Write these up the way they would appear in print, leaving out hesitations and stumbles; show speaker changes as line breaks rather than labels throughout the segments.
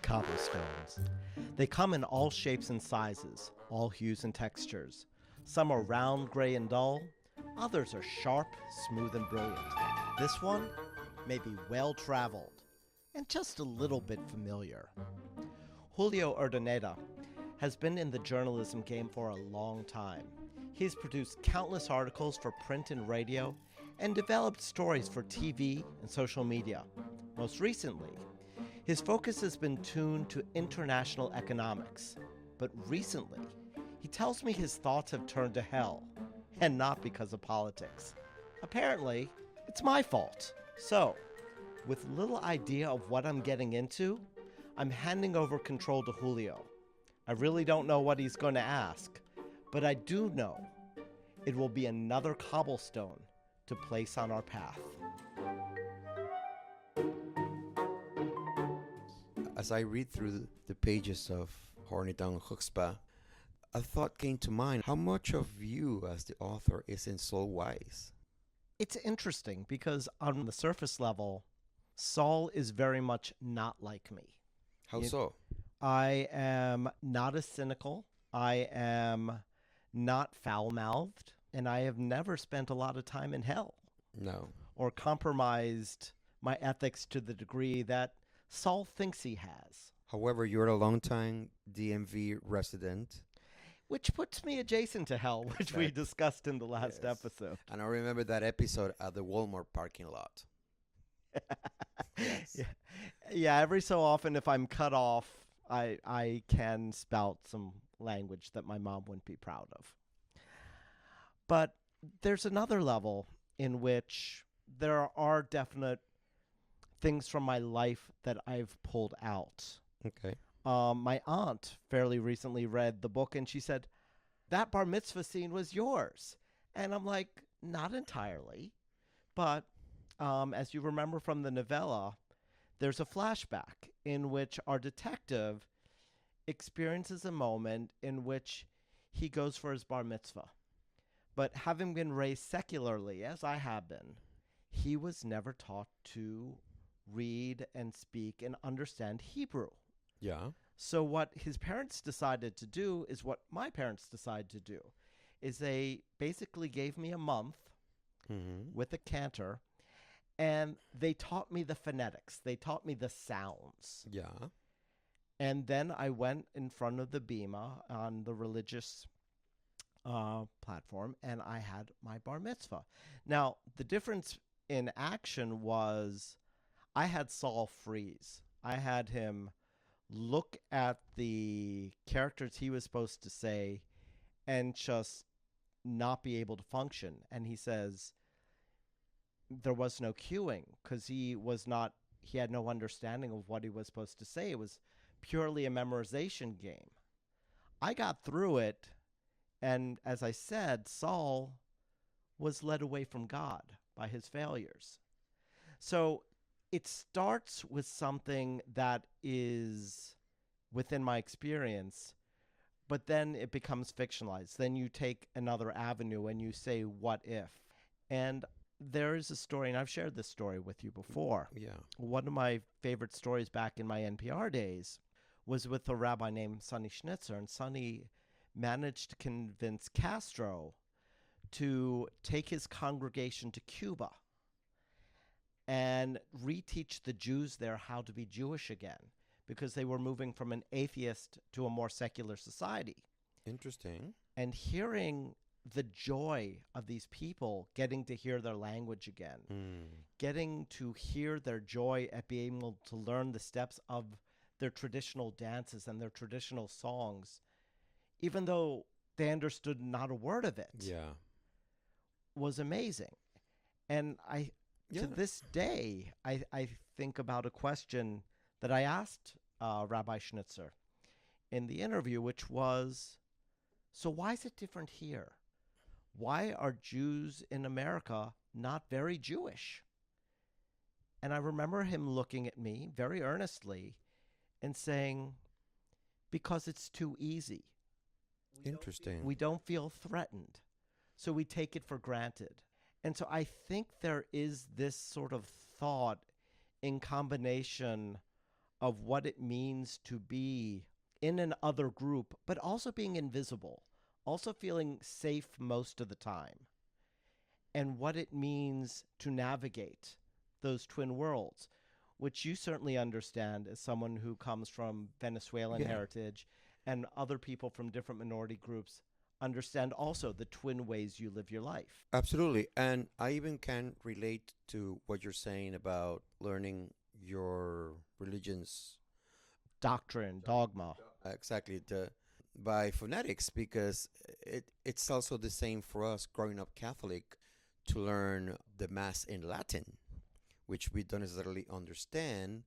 Cobblestones. They come in all shapes and sizes, all hues and textures. Some are round, gray, and dull. Others are sharp, smooth, and brilliant. This one may be well-traveled and just a little bit familiar. Julio Urdaneta has been in the journalism game for a long time. He's produced countless articles for print and radio and developed stories for TV and social media. Most recently, his focus has been tuned to international economics. But recently, he tells me his thoughts have turned to hell, and not because of politics. Apparently, it's my fault. So, with little idea of what I'm getting into, I'm handing over control to Julio. I really don't know what he's going to ask, but I do know it will be another cobblestone to place on our path.
As I read through the pages of Hornytown Chutzpah, a thought came to mind. How much of you as the author isn't so wise?
It's interesting because on the surface level, Saul is very much not like me.
How so?
I am not as cynical. I am not foul-mouthed. And I have never spent a lot of time in hell.
No.
Or compromised my ethics to the degree that Saul thinks he has.
However, you're a longtime DMV resident.
Which puts me adjacent to hell, which we discussed in the last episode.
And I remember that episode at the Walmart parking lot. Yes.
Yeah, every so often if I'm cut off, I can spout some language that my mom wouldn't be proud of. But there's another level in which there are definite things from my life that I've pulled out.
Okay.
My aunt fairly recently read the book and she said, that bar mitzvah scene was yours. And I'm like, not entirely. But as you remember from the novella, there's a flashback in which our detective experiences a moment in which he goes for his bar mitzvah. But having been raised secularly, as I have been, he was never taught to read and speak and understand Hebrew.
Yeah.
So what his parents decided to do is what my parents decided to do, is they basically gave me a month with a cantor, and they taught me the phonetics. They taught me the sounds.
Yeah. And
then I went in front of the bima on the religious platform, and I had my bar mitzvah. Now, the difference in action was I had Saul freeze. I had him look at the characters he was supposed to say and just not be able to function. And he says there was no cueing because he had no understanding of what he was supposed to say. It was purely a memorization game. I got through it. And as I said, Saul was led away from God by his failures. So it starts with something that is within my experience, but then it becomes fictionalized. Then you take another avenue and you say, what if? And there is a story, and I've shared this story with you before.
Yeah.
One of my favorite stories back in my NPR days was with a rabbi named Sonny Schnitzer, and Sonny managed to convince Castro to take his congregation to Cuba and reteach the Jews there how to be Jewish again, because they were moving from an atheist to a more secular society.
Interesting.
And hearing the joy of these people getting to hear their language again, getting to hear their joy at being able to learn the steps of their traditional dances and their traditional songs, even though they understood not a word of it, was amazing. And to this day, I think about a question that I asked Rabbi Schnitzer in the interview, which was, so why is it different here? Why are Jews in America not very Jewish? And I remember him looking at me very earnestly and saying, because it's too easy.
Interesting.
We don't feel threatened, so we take it for granted. And so I think there is this sort of thought in combination of what it means to be in an other group, but also being invisible, also feeling safe most of the time, and what it means to navigate those twin worlds, which you certainly understand as someone who comes from Venezuelan
Yeah.
heritage, and other people from different minority groups understand also the twin ways you live your life.
Absolutely. And I even can relate to what you're saying about learning your religion's
Doctrine, dogma.
exactly by phonetics, because it's also the same for us growing up Catholic to learn the Mass in Latin, which we don't necessarily understand,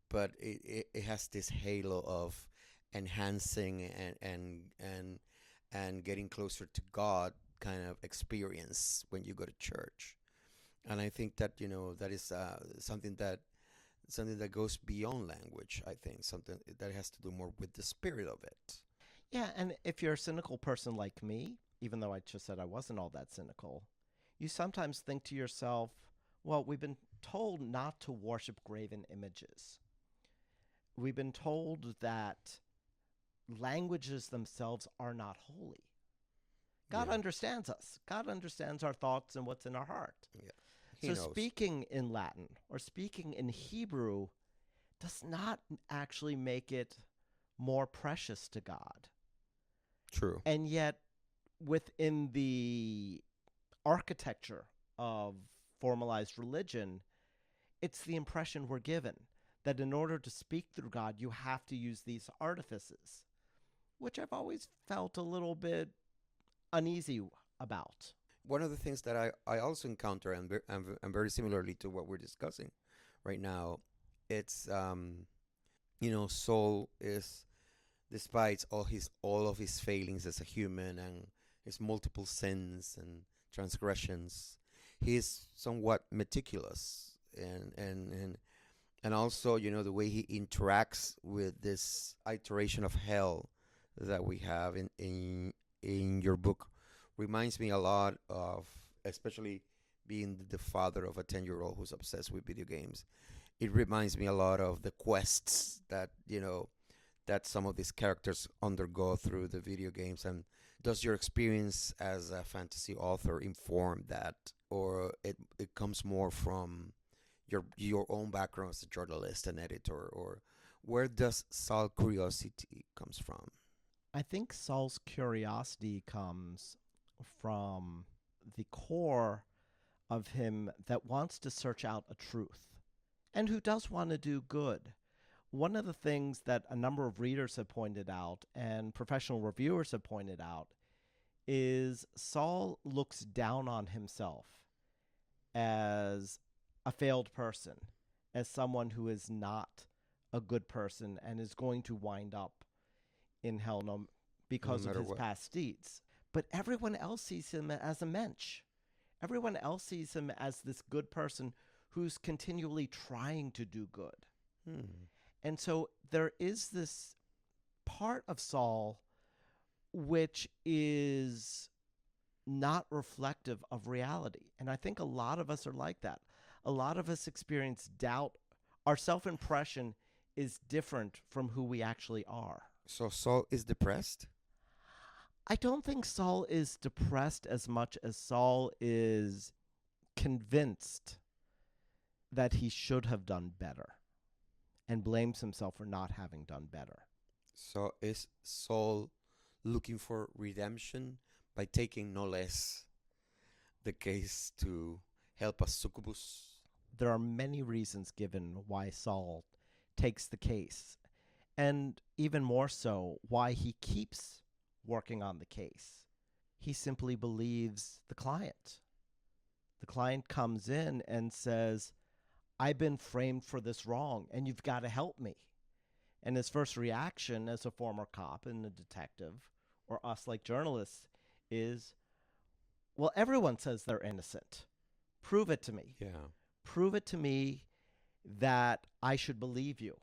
but it has this halo of enhancing and getting closer to God kind of experience when you go to church. And I think that that is something that goes beyond language. I think something that has to do more with the spirit of it.
Yeah, and if you're a cynical person like me, even though I just said I wasn't all that cynical, you sometimes think to yourself, well, we've been told not to worship graven images. We've been told that languages themselves are not holy. God
Yeah,
understands us. God understands our thoughts and what's in our heart.
yeah. He
So
knows.
speaking in Latin or speaking in Hebrew does not actually make it more precious to God.
True.
And yet, within the architecture of formalized religion, it's the impression we're given that in order to speak through God, you have to use these artifices, which I've always felt a little bit uneasy about.
One of the things that I also encounter, and very similarly to what we're discussing right now, it's Saul is, despite all of his failings as a human and his multiple sins and transgressions, he is somewhat meticulous, and also the way he interacts with this iteration of hell that we have in your book reminds me a lot of, especially being the father of a 10-year-old who's obsessed with video games. It reminds me a lot of the quests that some of these characters undergo through the video games. And does your experience as a fantasy author inform that, or it comes more from your own background as a journalist and editor, or where does Saul curiosity comes from?
I think Saul's curiosity comes from the core of him that wants to search out a truth and who does want to do good. One of the things that a number of readers have pointed out and professional reviewers have pointed out is Saul looks down on himself as a failed person, as someone who is not a good person and is going to wind up in hell
No
because of
matter
his
what.
past deeds. But everyone else sees him as a mensch. Everyone else sees him as this good person who's continually trying to do good.
Hmm.
And so there is this part of Saul which is not reflective of reality. And I think a lot of us are like that. A lot of us experience doubt. Our self impression is different from who we actually are.
So Saul is depressed?
I don't think Saul is depressed as much as Saul is convinced that he should have done better and blames himself for not having done better.
So is Saul looking for redemption by taking no less the case to help a succubus?
There are many reasons given why Saul takes the case, and even more so, why he keeps working on the case. He simply believes the client. The client comes in and says, I've been framed for this wrong, and you've got to help me. And his first reaction as a former cop and a detective, or us like journalists, is, well, everyone says they're innocent. Prove it to me.
Yeah.
Prove it to me that I should believe you.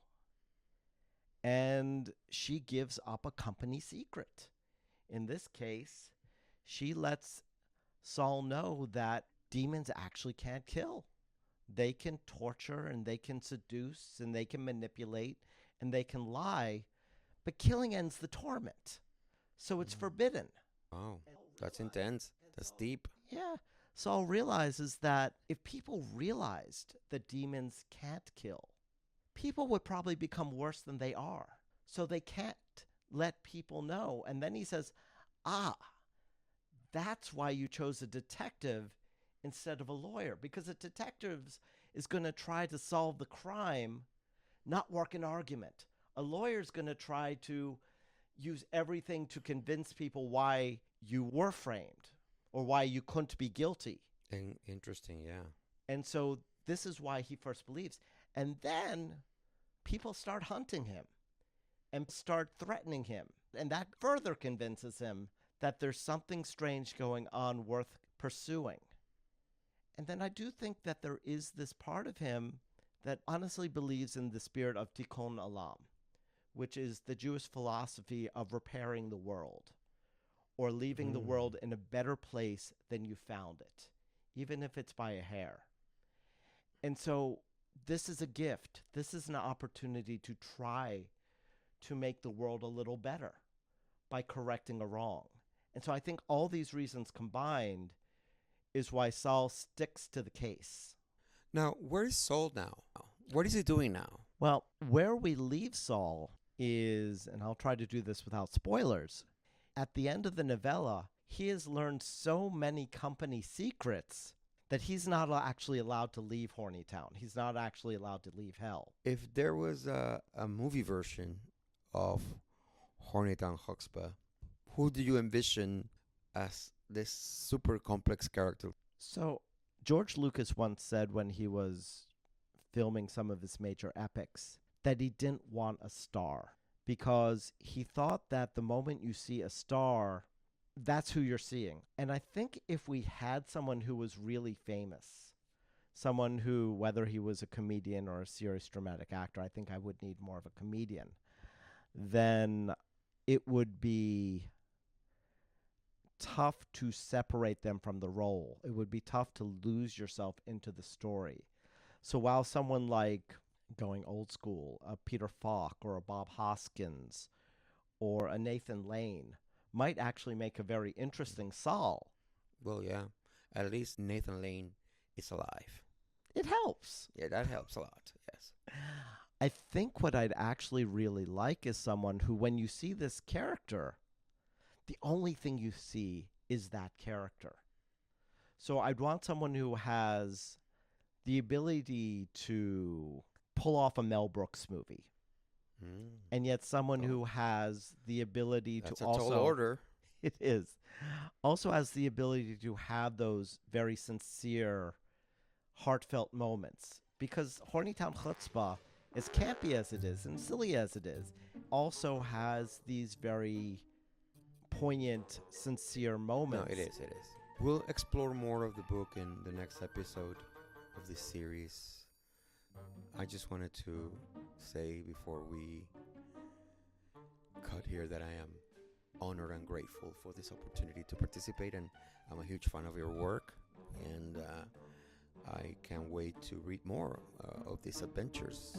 And she gives up a company secret. In this case, she lets Saul know that demons actually can't kill. They can torture and they can seduce and they can manipulate and they can lie, but killing ends the torment. So it's forbidden.
Oh, that's intense. That's deep.
Yeah. Saul realizes that if people realized that demons can't kill, people would probably become worse than they are. So they can't let people know. And then he says, that's why you chose a detective instead of a lawyer, because a detective is going to try to solve the crime, not work an argument. A lawyer's going to try to use everything to convince people why you were framed or why you couldn't be guilty.
Interesting, yeah.
And so this is why he first believes. And then people start hunting him and start threatening him. And that further convinces him that there's something strange going on worth pursuing. And then I do think that there is this part of him that honestly believes in the spirit of tikkun olam, which is the Jewish philosophy of repairing the world or leaving the world in a better place than you found it, even if it's by a hair. And so this is a gift. This is an opportunity to try to make the world a little better by correcting a wrong. And so I think all these reasons combined is why Saul sticks to the case.
Now, where is Saul now? What is he doing now?
Well, where we leave Saul is, and I'll try to do this without spoilers, at the end of the novella, he has learned so many company secrets that he's not actually allowed to leave Hornytown. He's not actually allowed to leave hell.
If there was a movie version of Hornytown Chutzpah, who do you envision as this super complex character?
So George Lucas once said when he was filming some of his major epics that he didn't want a star because he thought that the moment you see a star, that's who you're seeing. And I think if we had someone who was really famous, someone who, whether he was a comedian or a serious dramatic actor, I think I would need more of a comedian, then it would be tough to separate them from the role. It would be tough to lose yourself into the story. So while someone like, going old school, a Peter Falk or a Bob Hoskins or a Nathan Lane might actually make a very interesting Saul.
Well, yeah, at least Nathan Lane is alive.
It helps.
Yeah, that helps a lot, yes.
I think what I'd actually really like is someone who, when you see this character, the only thing you see is that character. So I'd want someone who has the ability to pull off a Mel Brooks movie. And yet someone who has the ability
That's
to
a
also...
tall order.
It is. Also has the ability to have those very sincere, heartfelt moments. Because Hornytown Chutzpah, as campy as it is and silly as it is, also has these very poignant, sincere moments.
No, it is. We'll explore more of the book in the next episode of this series. I just wanted to say before we cut here that I am honored and grateful for this opportunity to participate, and I'm a huge fan of your work, and I can't wait to read more of these adventures.